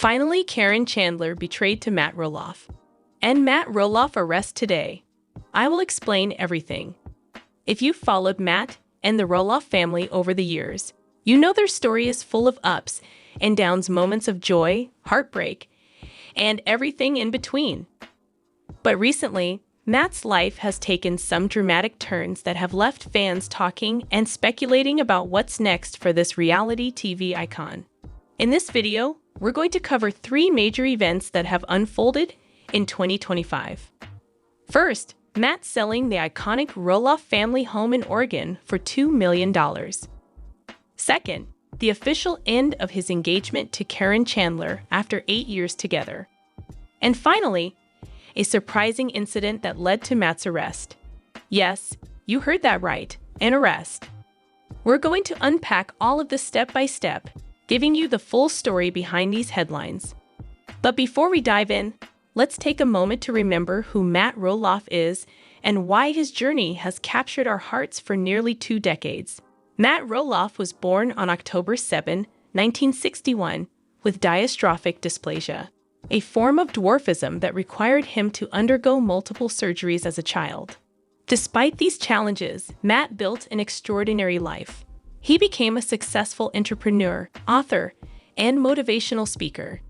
Finally, Caryn Chandler betrayed to Matt Roloff. And Matt Roloff arrested today. I will explain everything. If you've followed Matt and the Roloff family over the years, you know their story is full of ups and downs, moments of joy, heartbreak, and everything in between. But recently, Matt's life has taken some dramatic turns that have left fans talking and speculating about what's next for this reality TV icon. In this video, we're going to cover 3 major events that have unfolded in 2025. First, Matt selling the iconic Roloff family home in Oregon for $2 million. Second, the official end of his engagement to Caryn Chandler after 8 years together. And finally, a surprising incident that led to Matt's arrest. Yes, you heard that right, an arrest. We're going to unpack all of this step by step, giving you the full story behind these headlines. But before we dive in, let's take a moment to remember who Matt Roloff is and why his journey has captured our hearts for nearly 2 decades. Matt Roloff was born on October 7, 1961, with dystrophic dysplasia, a form of dwarfism that required him to undergo multiple surgeries as a child. Despite these challenges, Matt built an extraordinary life. He became a successful entrepreneur, author, and motivational speaker.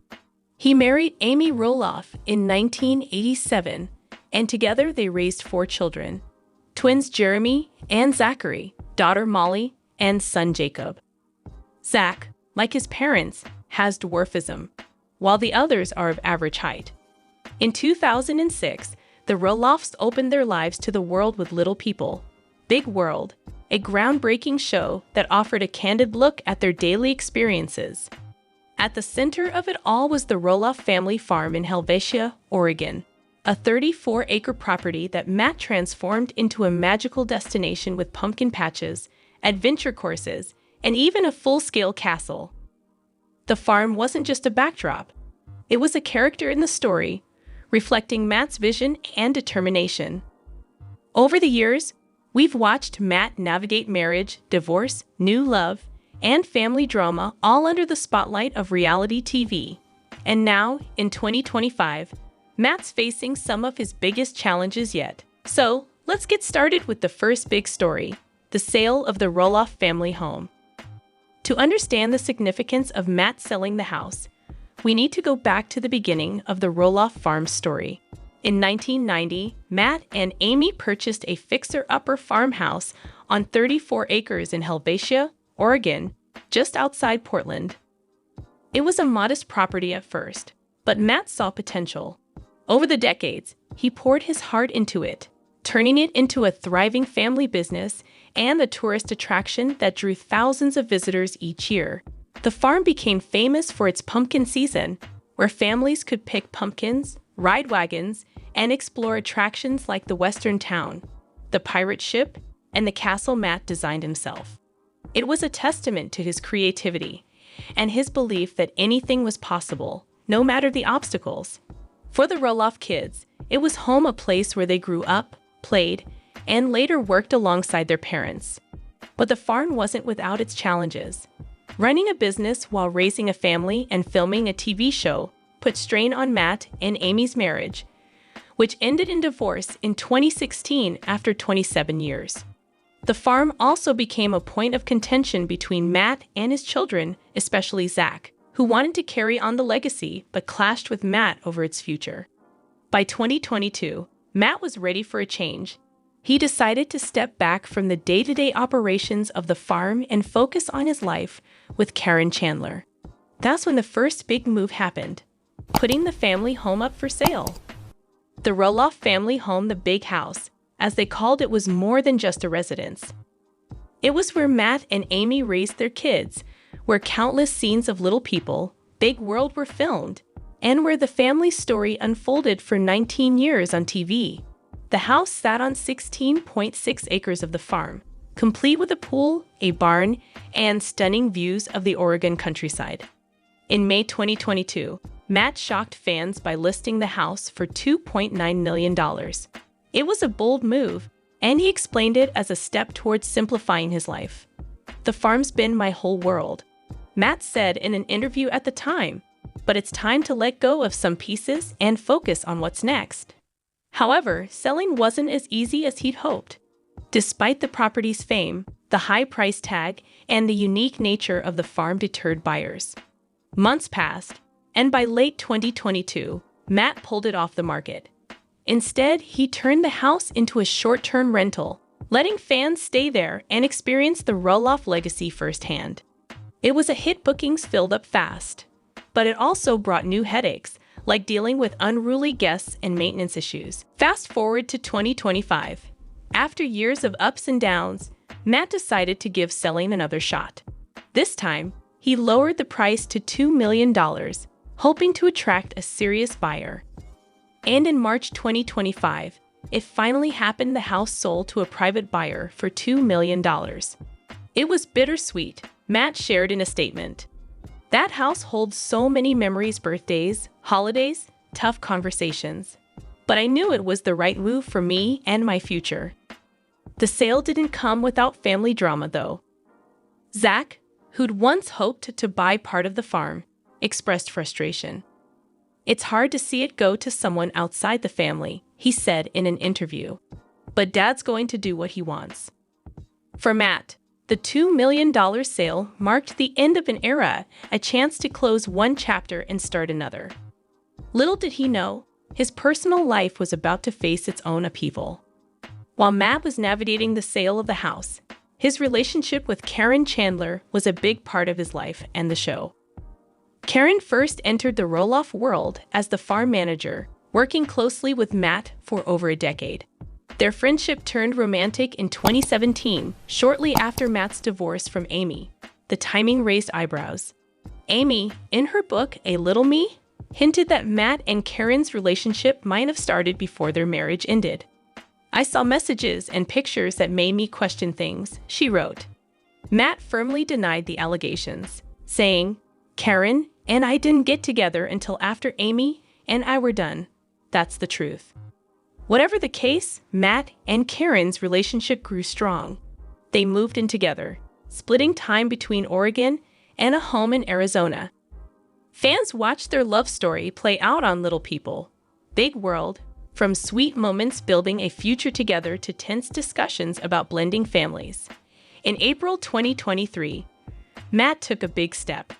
He married Amy Roloff in 1987, and together they raised 4 children: twins Jeremy and Zachary, daughter Molly, and son Jacob. Zach, like his parents, has dwarfism, while the others are of average height. In 2006, the Roloffs opened their lives to the world with Little People, Big World, a groundbreaking show that offered a candid look at their daily experiences. At the center of it all was the Roloff family farm in Helvetia, Oregon, a 34-acre property that Matt transformed into a magical destination with pumpkin patches, adventure courses, and even a full-scale castle. The farm wasn't just a backdrop. It was a character in the story, reflecting Matt's vision and determination. Over the years, we've watched Matt navigate marriage, divorce, new love, and family drama all under the spotlight of reality TV. And now, in 2025, Matt's facing some of his biggest challenges yet. So, let's get started with the first big story, the sale of the Roloff family home. To understand the significance of Matt selling the house, we need to go back to the beginning of the Roloff farm story. In 1990, Matt and Amy purchased a fixer-upper farmhouse on 34 acres in Helvetia, Oregon, just outside Portland. It was a modest property at first, but Matt saw potential. Over the decades, he poured his heart into it, turning it into a thriving family business and a tourist attraction that drew thousands of visitors each year. The farm became famous for its pumpkin season, where families could pick pumpkins, ride wagons, and explore attractions like the Western Town, the pirate ship, and the castle Matt designed himself. It was a testament to his creativity and his belief that anything was possible, no matter the obstacles. For the Roloff kids, it was home, a place where they grew up, played, and later worked alongside their parents. But the farm wasn't without its challenges. Running a business while raising a family and filming a TV show put strain on Matt and Amy's marriage, which ended in divorce in 2016 after 27 years. The farm also became a point of contention between Matt and his children, especially Zach, who wanted to carry on the legacy but clashed with Matt over its future. By 2022, Matt was ready for a change. He decided to step back from the day-to-day operations of the farm and focus on his life with Caryn Chandler. That's when the first big move happened, putting the family home up for sale. The Roloff family home, the big house, as they called it, was more than just a residence. It was where Matt and Amy raised their kids, where countless scenes of Little People, Big World were filmed, and where the family story unfolded for 19 years on TV. The house sat on 16.6 acres of the farm, complete with a pool, a barn, and stunning views of the Oregon countryside. In May 2022, Matt shocked fans by listing the house for $2.9 million. It was a bold move, and he explained it as a step towards simplifying his life. "The farm's been my whole world," Matt said in an interview at the time. but it's time to let go of some pieces and focus on what's next. However, selling wasn't as easy as he'd hoped. Despite the property's fame, the high price tag, and the unique nature of the farm deterred buyers. Months passed, and by late 2022, Matt pulled it off the market. Instead, he turned the house into a short-term rental, letting fans stay there and experience the Roloff legacy firsthand. It was a hit, bookings filled up fast, but it also brought new headaches, like dealing with unruly guests and maintenance issues. Fast forward to 2025. After years of ups and downs, Matt decided to give selling another shot. This time, he lowered the price to $2 million, hoping to attract a serious buyer. And in March 2025, it finally happened. The house sold to a private buyer for $2 million. It was bittersweet, Matt shared in a statement. That house holds so many memories: birthdays, holidays, tough conversations. But I knew it was the right move for me and my future. The sale didn't come without family drama, though. Zach, who'd once hoped to buy part of the farm, expressed frustration. "It's hard to see it go to someone outside the family," he said in an interview. "But Dad's going to do what he wants." For Matt, the $2 million sale marked the end of an era, a chance to close one chapter and start another. Little did he know, his personal life was about to face its own upheaval. While Matt was navigating the sale of the house, his relationship with Caryn Chandler was a big part of his life and the show. Caryn first entered the Roloff world as the farm manager, working closely with Matt for over a decade. Their friendship turned romantic in 2017, shortly after Matt's divorce from Amy. The timing raised eyebrows. Amy, in her book A Little Me, hinted that Matt and Caryn's relationship might have started before their marriage ended. "I saw messages and pictures that made me question things," she wrote. Matt firmly denied the allegations, saying, "Caryn and I didn't get together until after Amy and I were done. That's the truth." Whatever the case, Matt and Caryn's relationship grew strong. They moved in together, splitting time between Oregon and a home in Arizona. Fans watched their love story play out on Little People, Big World, from sweet moments building a future together to tense discussions about blending families. In April 2023, Matt took a big step.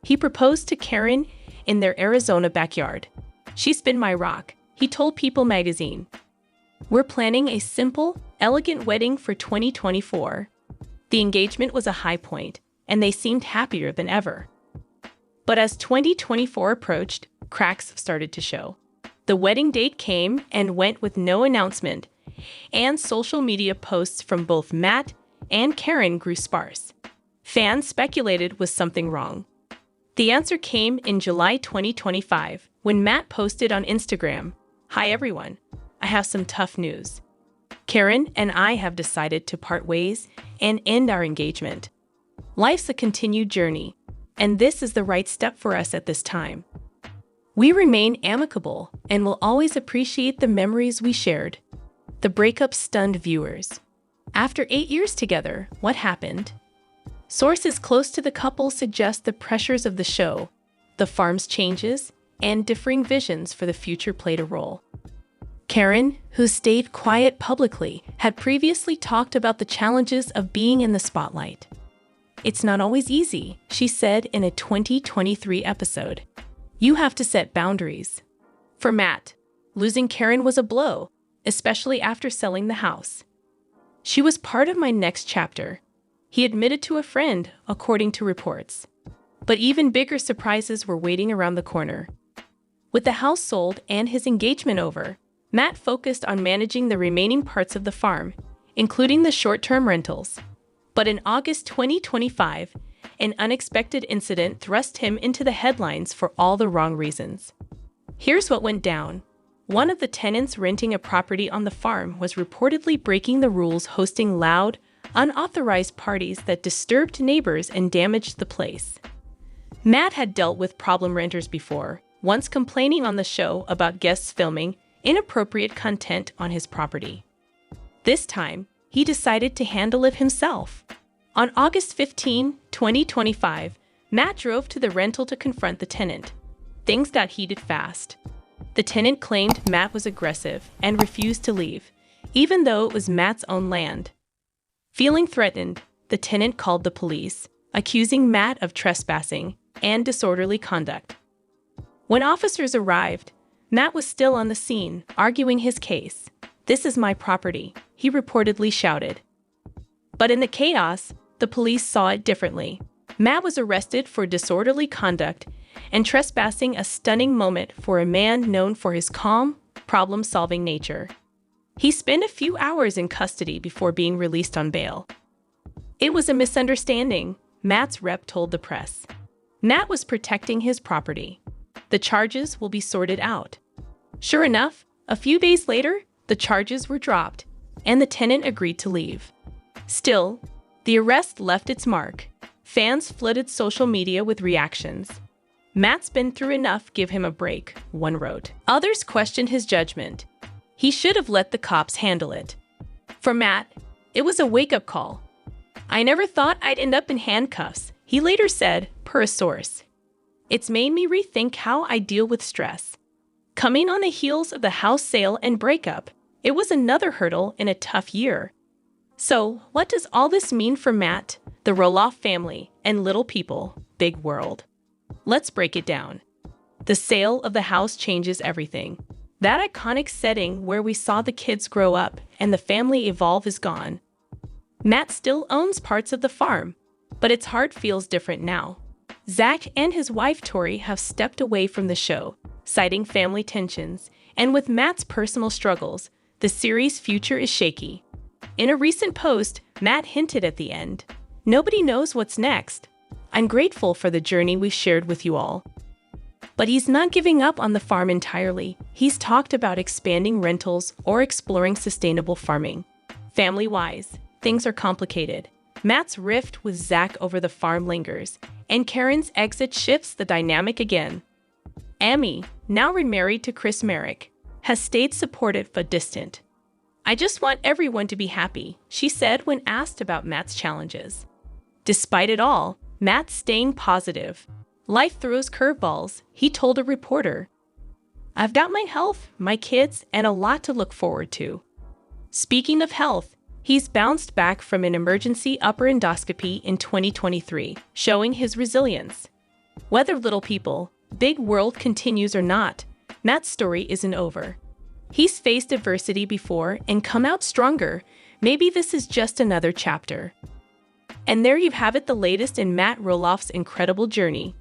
He proposed to Caryn in their Arizona backyard. "She's been my rock," he told People magazine. "We're planning a simple, elegant wedding for 2024. The engagement was a high point, and they seemed happier than ever. But as 2024 approached, cracks started to show. The wedding date came and went with no announcement, and social media posts from both Matt and Caryn grew sparse. Fans speculated, was something wrong? The answer came in July 2025, when Matt posted on Instagram, "Hi everyone, I have some tough news. Caryn and I have decided to part ways and end our engagement. Life's a continued journey, and this is the right step for us at this time. We remain amicable and will always appreciate the memories we shared." The breakup stunned viewers. After 8 years together, what happened? Sources close to the couple suggest the pressures of the show, the farm's changes, and differing visions for the future played a role. Caryn, who stayed quiet publicly, had previously talked about the challenges of being in the spotlight. "It's not always easy," she said in a 2023 episode. "You have to set boundaries." For Matt, losing Caryn was a blow, especially after selling the house. "She was part of my next chapter," he admitted to a friend, according to reports. But even bigger surprises were waiting around the corner. With the house sold and his engagement over, Matt focused on managing the remaining parts of the farm, including the short-term rentals. But in August 2025, an unexpected incident thrust him into the headlines for all the wrong reasons. Here's what went down. One of the tenants renting a property on the farm was reportedly breaking the rules, hosting loud, unauthorized parties that disturbed neighbors and damaged the place. Matt had dealt with problem renters before, once complaining on the show about guests filming inappropriate content on his property. This time, he decided to handle it himself. On August 15, 2025, Matt drove to the rental to confront the tenant. things got heated fast. The tenant claimed Matt was aggressive and refused to leave, even though it was Matt's own land. Feeling threatened, the tenant called the police, accusing Matt of trespassing and disorderly conduct. When officers arrived, Matt was still on the scene, arguing his case. "This is my property," he reportedly shouted. But in the chaos, the police saw it differently. Matt was arrested for disorderly conduct and trespassing, a stunning moment for a man known for his calm, problem-solving nature. He spent a few hours in custody before being released on bail. "It was a misunderstanding," Matt's rep told the press. Matt was protecting his property. "The charges will be sorted out." Sure enough, a few days later, the charges were dropped, and the tenant agreed to leave. Still, the arrest left its mark. Fans flooded social media with reactions. "Matt's been through enough, give him a break," one wrote. Others questioned his judgment. He should have let the cops handle it. For Matt, it was a wake-up call. "I never thought I'd end up in handcuffs," he later said, per a source. "It's made me rethink how I deal with stress." Coming on the heels of the house sale and breakup, it was another hurdle in a tough year. So, what does all this mean for Matt, the Roloff family, and little people, big world? Let's break it down. The sale of the house changes everything. That iconic setting where we saw the kids grow up and the family evolve is gone. Matt still owns parts of the farm, but its heart feels different now. Zach and his wife Tori have stepped away from the show, citing family tensions, and with Matt's personal struggles, the series' future is shaky. In a recent post, Matt hinted at the end, "Nobody knows what's next. I'm grateful for the journey we've shared with you all." But he's not giving up on the farm entirely. He's talked about expanding rentals or exploring sustainable farming. Family-wise, things are complicated. Matt's rift with Zach over the farm lingers, and Caryn's exit shifts the dynamic again. Amy, now remarried to Chris Merrick, has stayed supportive but distant. "I just want everyone to be happy," she said when asked about Matt's challenges. Despite it all, Matt's staying positive. "Life throws curveballs," he told a reporter. "I've got my health, my kids, and a lot to look forward to." Speaking of health, he's bounced back from an emergency upper endoscopy in 2023, showing his resilience. Whether little people, big world continues or not, Matt's story isn't over. He's faced adversity before and come out stronger. Maybe this is just another chapter. And there you have it, the latest in Matt Roloff's incredible journey.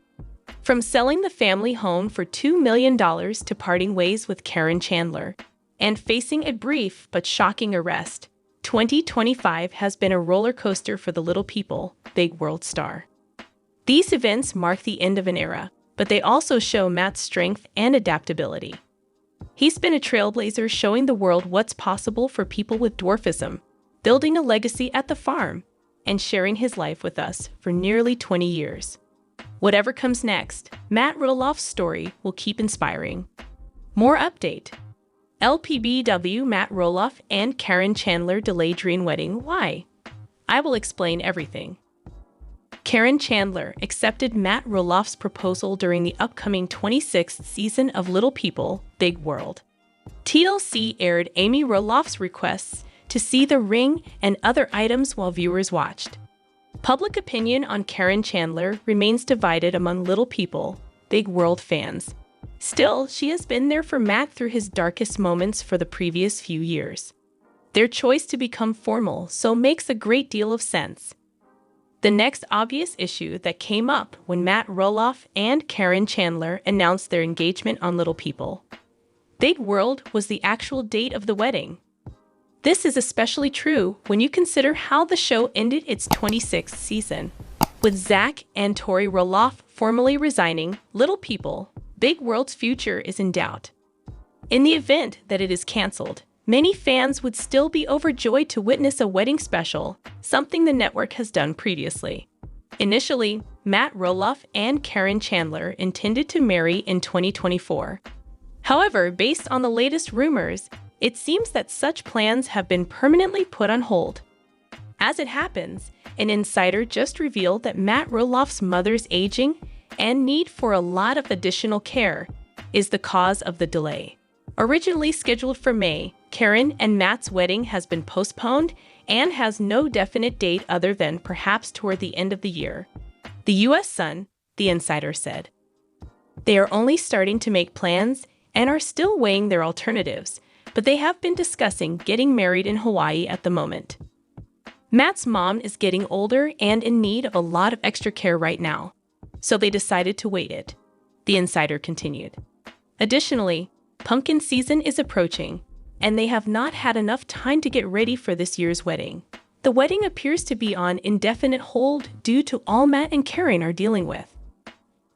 From selling the family home for $2 million to parting ways with Caryn Chandler, and facing a brief but shocking arrest, 2025 has been a roller coaster for the little people, big world star. These events mark the end of an era, but they also show Matt's strength and adaptability. He's been a trailblazer, showing the world what's possible for people with dwarfism, building a legacy at the farm, and sharing his life with us for nearly 20 years. Whatever comes next, Matt Roloff's story will keep inspiring. More update. LPBW, Matt Roloff and Caryn Chandler delay dream wedding. Why? I will explain everything. Caryn Chandler accepted Matt Roloff's proposal during the upcoming 26th season of Little People, Big World. TLC aired Amy Roloff's requests to see the ring and other items while viewers watched. Public opinion on Caryn Chandler remains divided among Little People, Big World fans. Still, she has been there for Matt through his darkest moments for the previous few years. Their choice to become formal so makes a great deal of sense. The next obvious issue that came up when Matt Roloff and Caryn Chandler announced their engagement on Little People, Big World was the actual date of the wedding. This is especially true when you consider how the show ended its 26th season. With Zach and Tori Roloff formally resigning, Little People, Big World's future is in doubt. In the event that it is canceled, many fans would still be overjoyed to witness a wedding special, something the network has done previously. Initially, Matt Roloff and Caryn Chandler intended to marry in 2024. However, based on the latest rumors, it seems that such plans have been permanently put on hold. As it happens, an insider just revealed that Matt Roloff's mother's aging and need for a lot of additional care is the cause of the delay. Originally scheduled for May, Caryn and Matt's wedding has been postponed and has no definite date other than perhaps toward the end of the year. The U.S. Sun, the insider said. They are only starting to make plans and are still weighing their alternatives, but they have been discussing getting married in Hawaii at the moment. Matt's mom is getting older and in need of a lot of extra care right now, so they decided to wait it, the insider continued. Additionally, pumpkin season is approaching, and they have not had enough time to get ready for this year's wedding. The wedding appears to be on indefinite hold due to all Matt and Caryn are dealing with.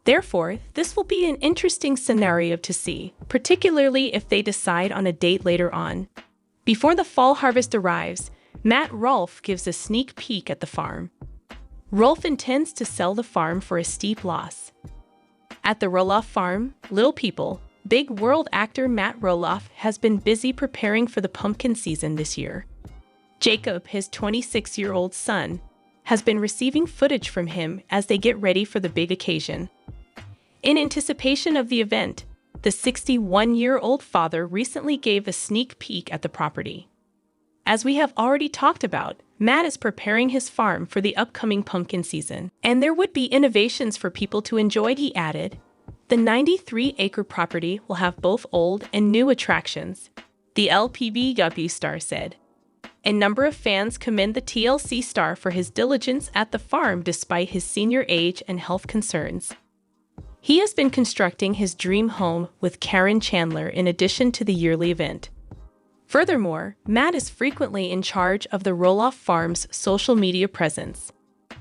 Therefore, this will be an interesting scenario to see, particularly if they decide on a date later on. Before the fall harvest arrives, Matt Roloff gives a sneak peek at the farm. Roloff intends to sell the farm for a steep loss. At the Roloff farm, Little People, big world actor Matt Roloff has been busy preparing for the pumpkin season this year. Jacob, his 26-year-old son, has been receiving footage from him as they get ready for the big occasion. In anticipation of the event, the 61-year-old father recently gave a sneak peek at the property. As we have already talked about, Matt is preparing his farm for the upcoming pumpkin season, and there would be innovations for people to enjoy, he added. The 93-acre property will have both old and new attractions, the LPBW star said. A number of fans commend the TLC star for his diligence at the farm despite his senior age and health concerns. He has been constructing his dream home with Caryn Chandler in addition to the yearly event. Furthermore, Matt is frequently in charge of the Roloff farm's social media presence.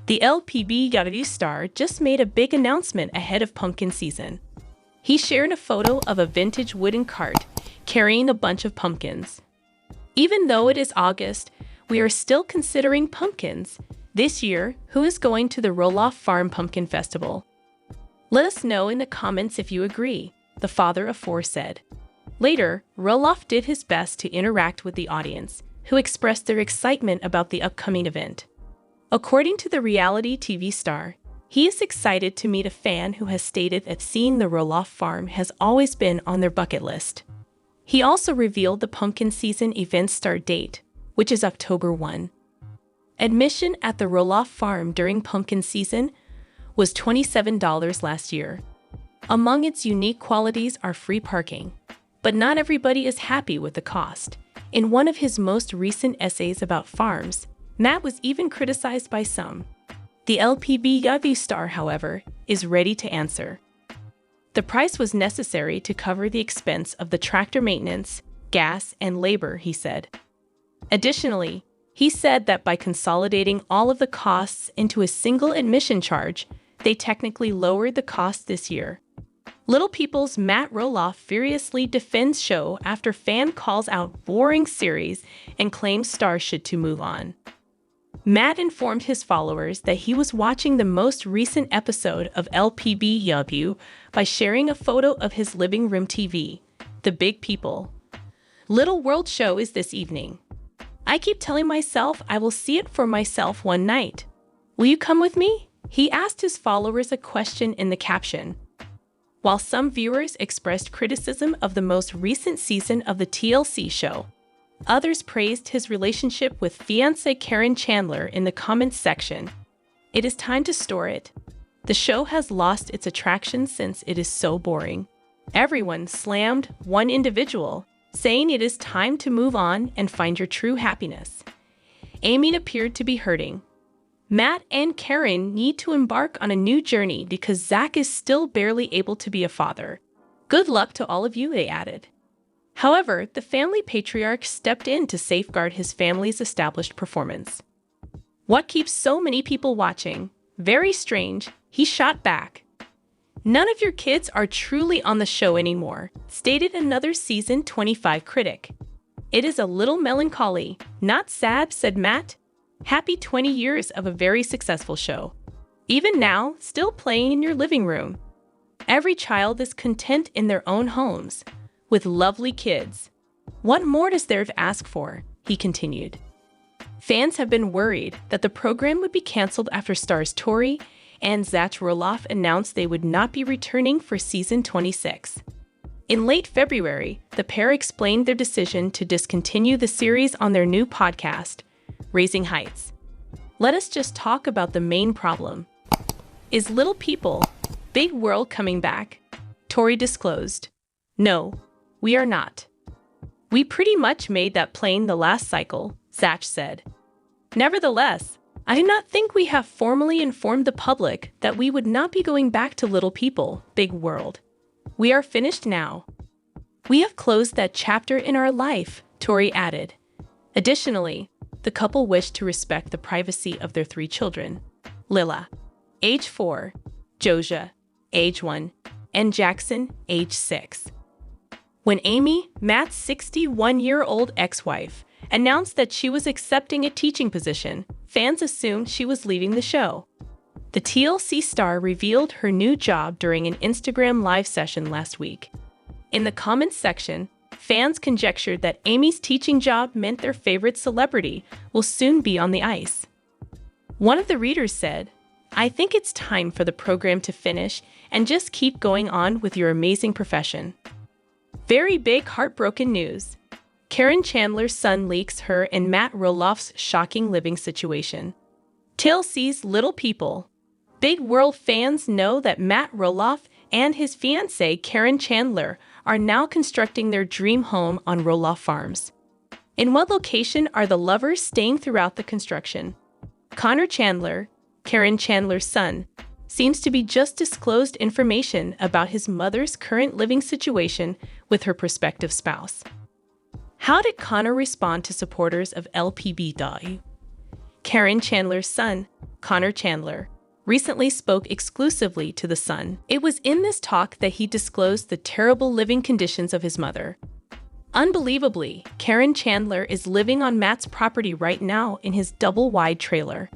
The LPBW star just made a big announcement ahead of pumpkin season. He shared a photo of a vintage wooden cart carrying a bunch of pumpkins. Even though it is August, we are still considering pumpkins. This year, who is going to the Roloff Farm Pumpkin Festival? Let us know in the comments if you agree, the father of four said. Later, Roloff did his best to interact with the audience, who expressed their excitement about the upcoming event. According to the reality TV star, he is excited to meet a fan who has stated that seeing the Roloff farm has always been on their bucket list. He also revealed the pumpkin season event start date, which is October 1. Admission at the Roloff farm during pumpkin season was $27 last year. Among its unique qualities are free parking. But not everybody is happy with the cost. In one of his most recent essays about farms, Matt was even criticized by some. The LPBW star, however, is ready to answer. The price was necessary to cover the expense of the tractor maintenance, gas, and labor, he said. Additionally, he said that by consolidating all of the costs into a single admission charge, they technically lowered the cost this year. Little People's Matt Roloff furiously defends show after fan calls out boring series and claims star should to move on. Matt informed his followers that he was watching the most recent episode of LPBW by sharing a photo of his living room TV. The Big People. Little World show is this evening. I keep telling myself I will see it for myself one night. Will you come with me? He asked his followers a question in the caption. While some viewers expressed criticism of the most recent season of the TLC show, others praised his relationship with fiancée Caryn Chandler in the comments section. It is time to store it. The show has lost its attraction since it is so boring. Everyone slammed one individual, saying it is time to move on and find your true happiness. Amy appeared to be hurting. Matt and Caryn need to embark on a new journey because Zach is still barely able to be a father. Good luck to all of you, they added. However, the family patriarch stepped in to safeguard his family's established performance. What keeps so many people watching? Very strange, he shot back. None of your kids are truly on the show anymore, stated another season 25 critic. It is a little melancholy, not sad, said Matt. Happy 20 years of a very successful show. Even now, still playing in your living room. Every child is content in their own homes, with lovely kids. What more does there to ask for? He continued. Fans have been worried that the program would be canceled after stars Tori and Zach Roloff announced they would not be returning for season 26. In late February, the pair explained their decision to discontinue the series on their new podcast, Raising Heights. Let us just talk about the main problem. Is Little People, Big World coming back? Tori disclosed. No, we are not. We pretty much made that plain the last cycle, Zach said. Nevertheless, I do not think we have formally informed the public that we would not be going back to Little People, Big World. We are finished now. We have closed that chapter in our life, Tori added. Additionally, the couple wished to respect the privacy of their 3 children, Lila, age 4, Josia, age 1, and Jackson, age 6. When Amy, Matt's 61-year-old ex-wife, announced that she was accepting a teaching position, fans assumed she was leaving the show. The TLC star revealed her new job during an Instagram live session last week. In the comments section, fans conjectured that Amy's teaching job meant their favorite celebrity will soon be on the ice. One of the readers said, "I think it's time for the program to finish and just keep going on with your amazing profession." Very big heartbroken news. Caryn Chandler's son leaks her and Matt Roloff's shocking living situation. TLC's Little People, Big World fans know that Matt Roloff and his fiancée Caryn Chandler are now constructing their dream home on Roloff Farms. In what location are the lovers staying throughout the construction? Connor Chandler, Caryn Chandler's son, seems to be just disclosed information about his mother's current living situation with her prospective spouse. How did Connor respond to supporters of LPBW? Caryn Chandler's son, Connor Chandler, recently spoke exclusively to The Sun. It was in this talk that he disclosed the terrible living conditions of his mother. Unbelievably, Caryn Chandler is living on Matt's property right now in his double-wide trailer.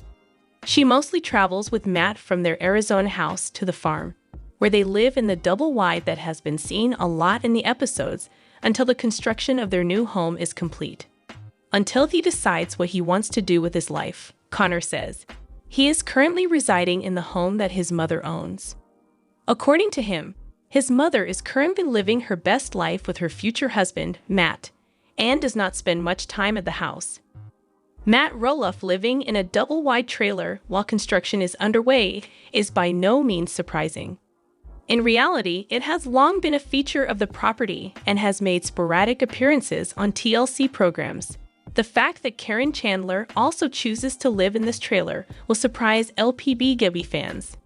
She mostly travels with Matt from their Arizona house to the farm, where they live in the double-wide that has been seen a lot in the episodes until the construction of their new home is complete. Until he decides what he wants to do with his life, Connor says. He is currently residing in the home that his mother owns. According to him, his mother is currently living her best life with her future husband, Matt, and does not spend much time at the house. Matt Roloff living in a double-wide trailer while construction is underway is by no means surprising. In reality, it has long been a feature of the property and has made sporadic appearances on TLC programs. The fact that Caryn Chandler also chooses to live in this trailer will surprise LPBW fans.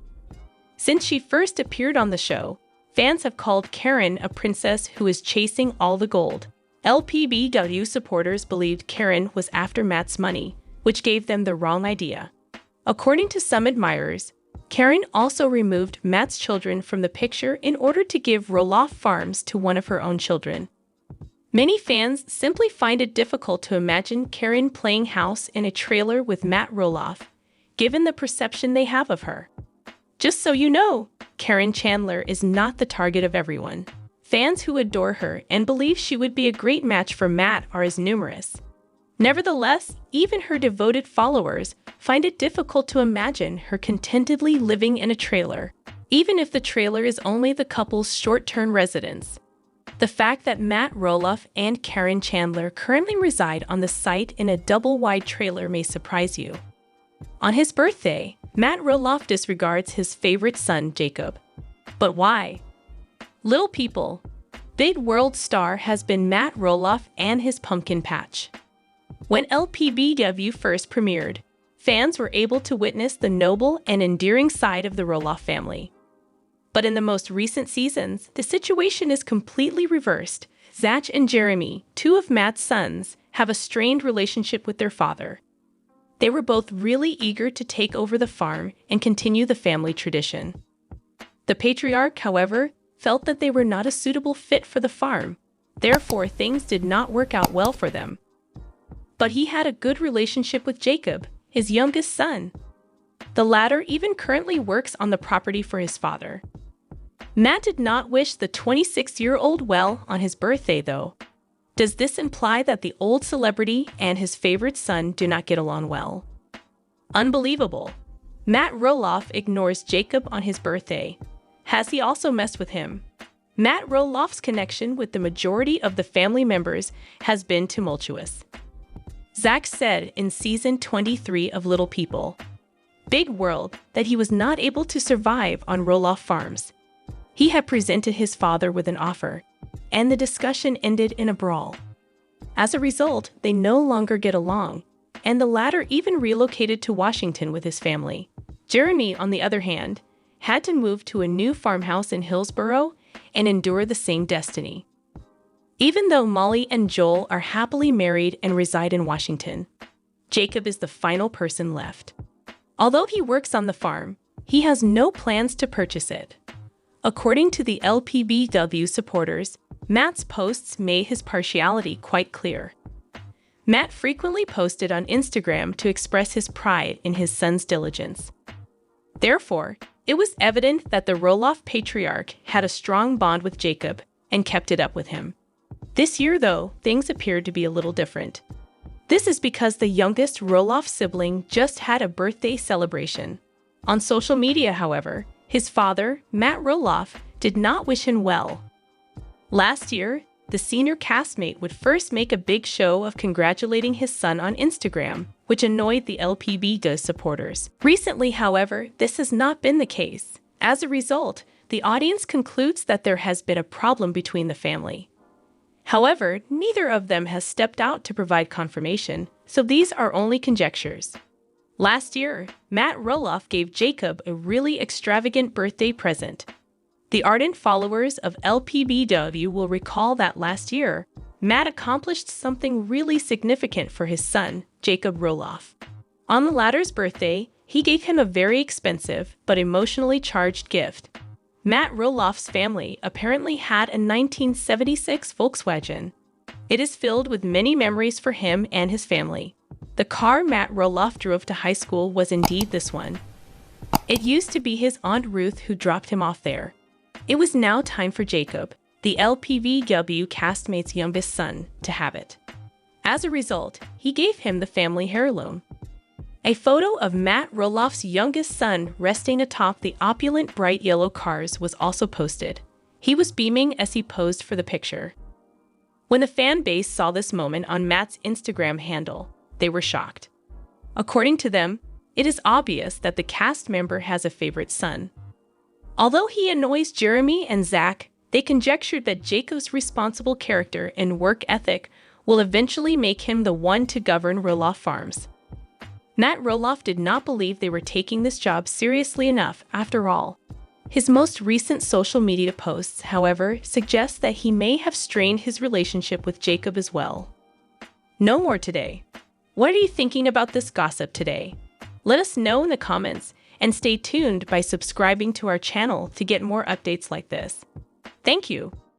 Since she first appeared on the show, fans have called Caryn a princess who is chasing all the gold. LPBW supporters believed Caryn was after Matt's money, which gave them the wrong idea. According to some admirers, Caryn also removed Matt's children from the picture in order to give Roloff Farms to one of her own children. Many fans simply find it difficult to imagine Caryn playing house in a trailer with Matt Roloff, given the perception they have of her. Just so you know, Caryn Chandler is not the target of everyone. Fans who adore her and believe she would be a great match for Matt are as numerous. Nevertheless, even her devoted followers find it difficult to imagine her contentedly living in a trailer, even if the trailer is only the couple's short-term residence. The fact that Matt Roloff and Caryn Chandler currently reside on the site in a double-wide trailer may surprise you. On his birthday, Matt Roloff disregards his favorite son, Jacob. But why? Little People, Big World star has been Matt Roloff and his pumpkin patch. When LPBW first premiered, fans were able to witness the noble and endearing side of the Roloff family. But in the most recent seasons, the situation is completely reversed. Zach and Jeremy, 2 of Matt's sons, have a strained relationship with their father. They were both really eager to take over the farm and continue the family tradition. The patriarch, however, felt that they were not a suitable fit for the farm. Therefore, things did not work out well for them. But he had a good relationship with Jacob, his youngest son. The latter even currently works on the property for his father. Matt did not wish the 26-year-old well on his birthday, though. Does this imply that the old celebrity and his favorite son do not get along well? Unbelievable. Matt Roloff ignores Jacob on his birthday. Has he also messed with him? Matt Roloff's connection with the majority of the family members has been tumultuous. Zach said in season 23 of Little People, Big World, that he was not able to survive on Roloff Farms. He had presented his father with an offer, and the discussion ended in a brawl. As a result, they no longer get along, and the latter even relocated to Washington with his family. Jeremy, on the other hand, had to move to a new farmhouse in Hillsborough and endure the same destiny. Even though Molly and Joel are happily married and reside in Washington, Jacob is the final person left. Although he works on the farm, he has no plans to purchase it. According to the LPBW supporters, Matt's posts made his partiality quite clear. Matt frequently posted on Instagram to express his pride in his son's diligence. Therefore, it was evident that the Roloff patriarch had a strong bond with Jacob and kept it up with him. This year, though, things appeared to be a little different. This is because the youngest Roloff sibling just had a birthday celebration. On social media, however, his father, Matt Roloff, did not wish him well. Last year, the senior castmate would first make a big show of congratulating his son on Instagram, which annoyed the LPBW supporters. Recently, however, this has not been the case. As a result, the audience concludes that there has been a problem between the family. However, neither of them has stepped out to provide confirmation, so these are only conjectures. Last year, Matt Roloff gave Jacob a really extravagant birthday present. The ardent followers of LPBW will recall that last year, Matt accomplished something really significant for his son, Jacob Roloff. On the latter's birthday, he gave him a very expensive but emotionally charged gift. Matt Roloff's family apparently had a 1976 Volkswagen. It is filled with many memories for him and his family. The car Matt Roloff drove to high school was indeed this one. It used to be his Aunt Ruth who dropped him off there. It was now time for Jacob, the LPBW castmate's youngest son, to have it. As a result, he gave him the family heirloom. A photo of Matt Roloff's youngest son resting atop the opulent bright yellow cars was also posted. He was beaming as he posed for the picture. When the fan base saw this moment on Matt's Instagram handle, they were shocked. According to them, it is obvious that the cast member has a favorite son. Although he annoys Jeremy and Zach, they conjectured that Jacob's responsible character and work ethic will eventually make him the one to govern Roloff Farms. Matt Roloff did not believe they were taking this job seriously enough after all. His most recent social media posts, however, suggest that he may have strained his relationship with Jacob as well. No more today. What are you thinking about this gossip today? Let us know in the comments and stay tuned by subscribing to our channel to get more updates like this. Thank you.